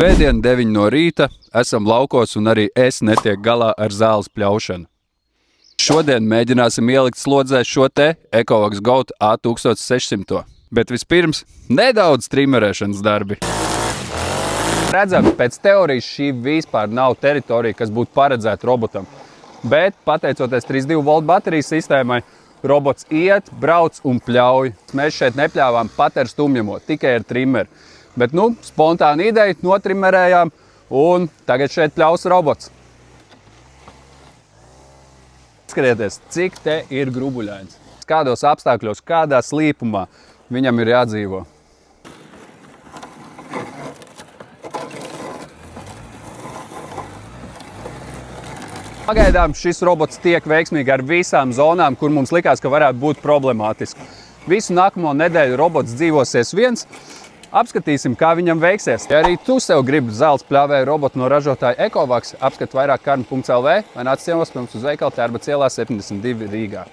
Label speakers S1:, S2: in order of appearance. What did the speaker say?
S1: Pēdien 9 no rīta esam laukos un arī es netiek galā ar zāles pļaušanu. Šodien mēģināsim ielikt slodzē šo te Ecovacs Goat A1600. Bet vispirms nedaudz trimerēšanas darbi. Redzam, pēc teorijas šī vispār nav teritorija, kas būtu paredzēta robotam. Bet, pateicoties 3.2 volt baterijas sistēmai, robots iet, brauc un pļauj. Mēs šeit nepļāvām pat ar stumjamo, tikai ar trimeri. Bet, spontāna ideja, notrimerējām un tagad šeit pļaus robots. Skatieties, cik te ir grubuļains. Kādos apstākļos, kādā slīpumā viņam ir jādzīvo. Pagaidām šis robots tiek veiksmīgi ar visām zonām, kur mums likās, ka varētu būt problemātiski. Visu nākamo nedēļu robots dzīvosies viens. Apskatīsim, kā viņam veiksies. Ja arī tu sev gribi zāles pļāvēju robotu no ražotāja Ecovacs, apskat vairāk karma.lv vai nāc ciemos pie mums uz veikalu Tērbatas ielā 72 Rīgā.